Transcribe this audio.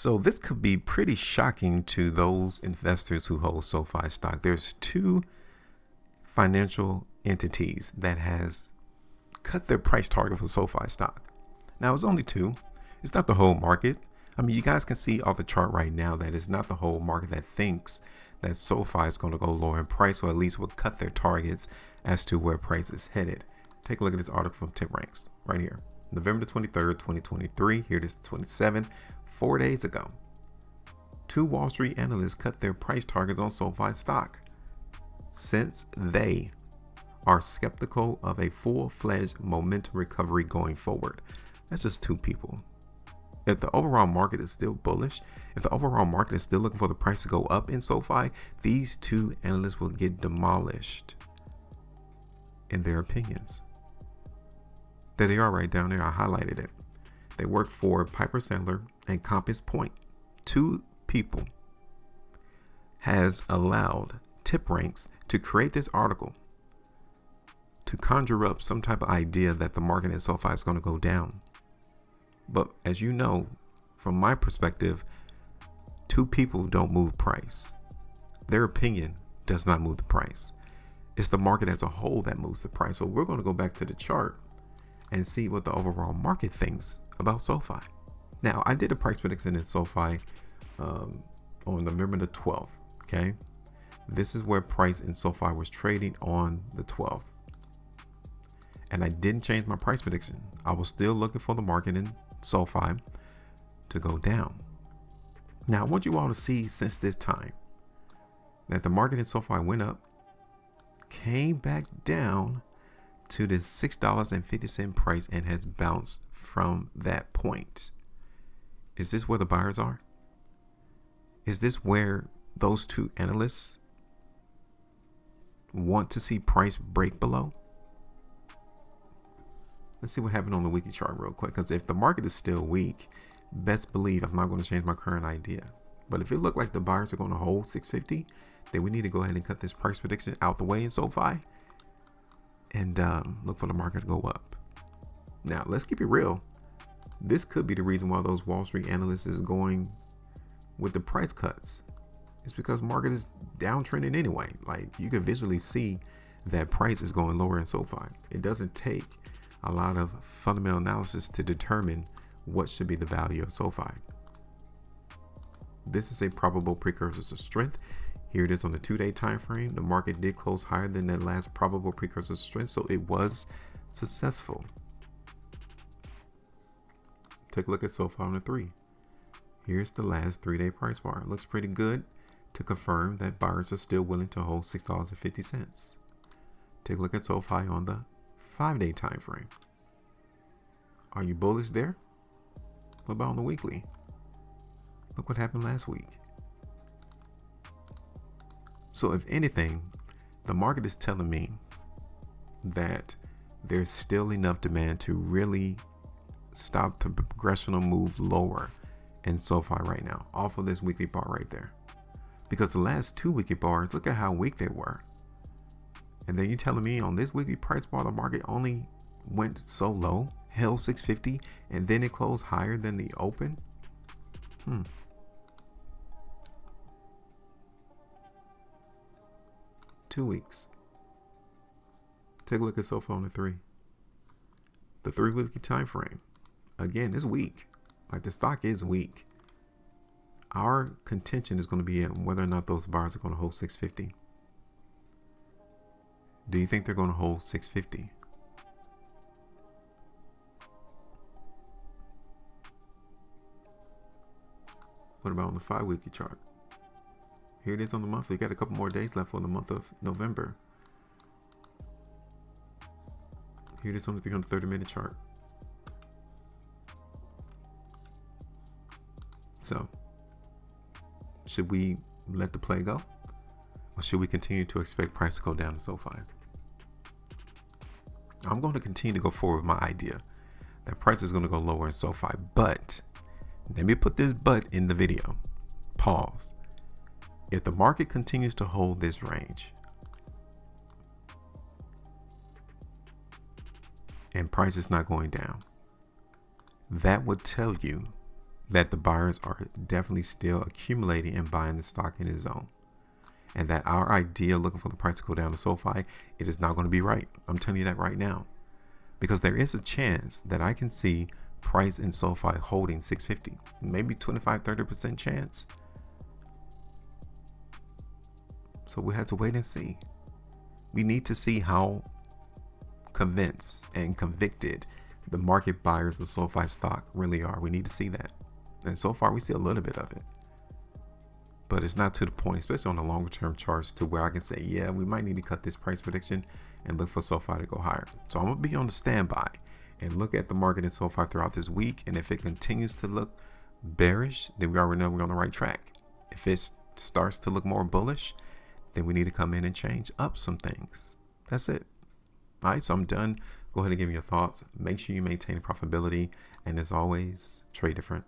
So this could be pretty shocking to those investors who hold SoFi stock. There's two financial entities that has cut their price target for SoFi stock. Now it's only two. It's not the whole market. I mean, you guys can see off the chart right now that it's not the whole market that thinks that SoFi is going to go lower in price, or at least will cut their targets as to where price is headed. Take a look at this article from TipRanks right here. November 23rd, 2023. Here it is, 27th, 4 days ago. Two Wall Street analysts cut their price targets on SoFi stock since they are skeptical of a full-fledged momentum recovery going forward. That's just two people. If the overall market is still bullish, if the overall market is still looking for the price to go up in SoFi, these two analysts will get demolished in their opinions. There they are right down there. I highlighted it. They work for Piper Sandler and Compass Point. Two people has allowed TipRanks to create this article to conjure up some type of idea that the market in SoFi is going to go down. But as you know, from my perspective, two people don't move price. Their opinion does not move the price. It's the market as a whole that moves the price. So we're going to go back to the chart and see what the overall market thinks about SoFi. Now, I did a price prediction in SoFi on November the 12th. Okay. This is where price in SoFi was trading on the 12th. And I didn't change my price prediction. I was still looking for the market in SoFi to go down. Now, I want you all to see since this time that the market in SoFi went up, came back down to this $6.50 price and has bounced from that point. Is this where the buyers are? Is this where those two analysts want to see price break below? Let's see what happened on the weekly chart real quick, because if the market is still weak, best believe I'm not going to change my current idea. But if it looked like the buyers are going to hold 650, then we need to go ahead and cut this price prediction out the way in SoFi and look for the market to go up. Now, let's keep it real. This could be the reason why those Wall Street analysts is going with the price cuts. It's because market is downtrending anyway. Like, you can visually see that price is going lower in SoFi. It doesn't take a lot of fundamental analysis to determine what should be the value of SoFi. This is a probable precursor to strength. Here it is on the 2-day time frame. The market did close higher than that last probable precursor to strength, so it was successful. Take a look at SoFi on the 3. Here's the last 3-day price bar. It looks pretty good to confirm that buyers are still willing to hold $6.50. Take a look at SoFi on the 5-day time frame. Are you bullish there? What about on the weekly? Look what happened last week. So if anything, the market is telling me that there's still enough demand to really stop the progressional move lower in SoFi right now, off of this weekly bar right there. Because the last two weekly bars, look at how weak they were. And then you're telling me on this weekly price bar, the market only went so low, held 650, and then it closed higher than the open? 2 weeks. Take a look at SoFi on the 3. The 3-weekly time frame. Again, it's weak. Like, the stock is weak. Our contention is going to be on whether or not those buyers are going to hold 650. Do you think they're going to hold 650? What about on the 5-weekly chart? Here it is on the monthly. You got a couple more days left for the month of November. Here it is on the 330-minute chart. So, should we let the play go? Or should we continue to expect price to go down in SoFi? I'm going to continue to go forward with my idea that price is going to go lower in SoFi. But, let me put this but in the video. Pause. If the market continues to hold this range and price is not going down, that would tell you that the buyers are definitely still accumulating and buying the stock in its zone. And that our idea looking for the price to go down to SoFi, it is not going to be right. I'm telling you that right now. Because there is a chance that I can see price in SoFi holding 650. Maybe 25-30% chance. So we have to wait and see. We need to see how convinced and convicted the market buyers of SoFi stock really are. We need to see that. And so far we see a little bit of it. But it's not to the point, especially on the longer term charts, to where I can say, yeah, we might need to cut this price prediction and look for SoFi to go higher. So I'm going to be on the standby and look at the market in SoFi throughout this week. And if it continues to look bearish, then we already know we're on the right track. If it starts to look more bullish, then we need to come in and change up some things. That's it. All right, so I'm done. Go ahead and give me your thoughts. Make sure you maintain profitability. And as always, trade different.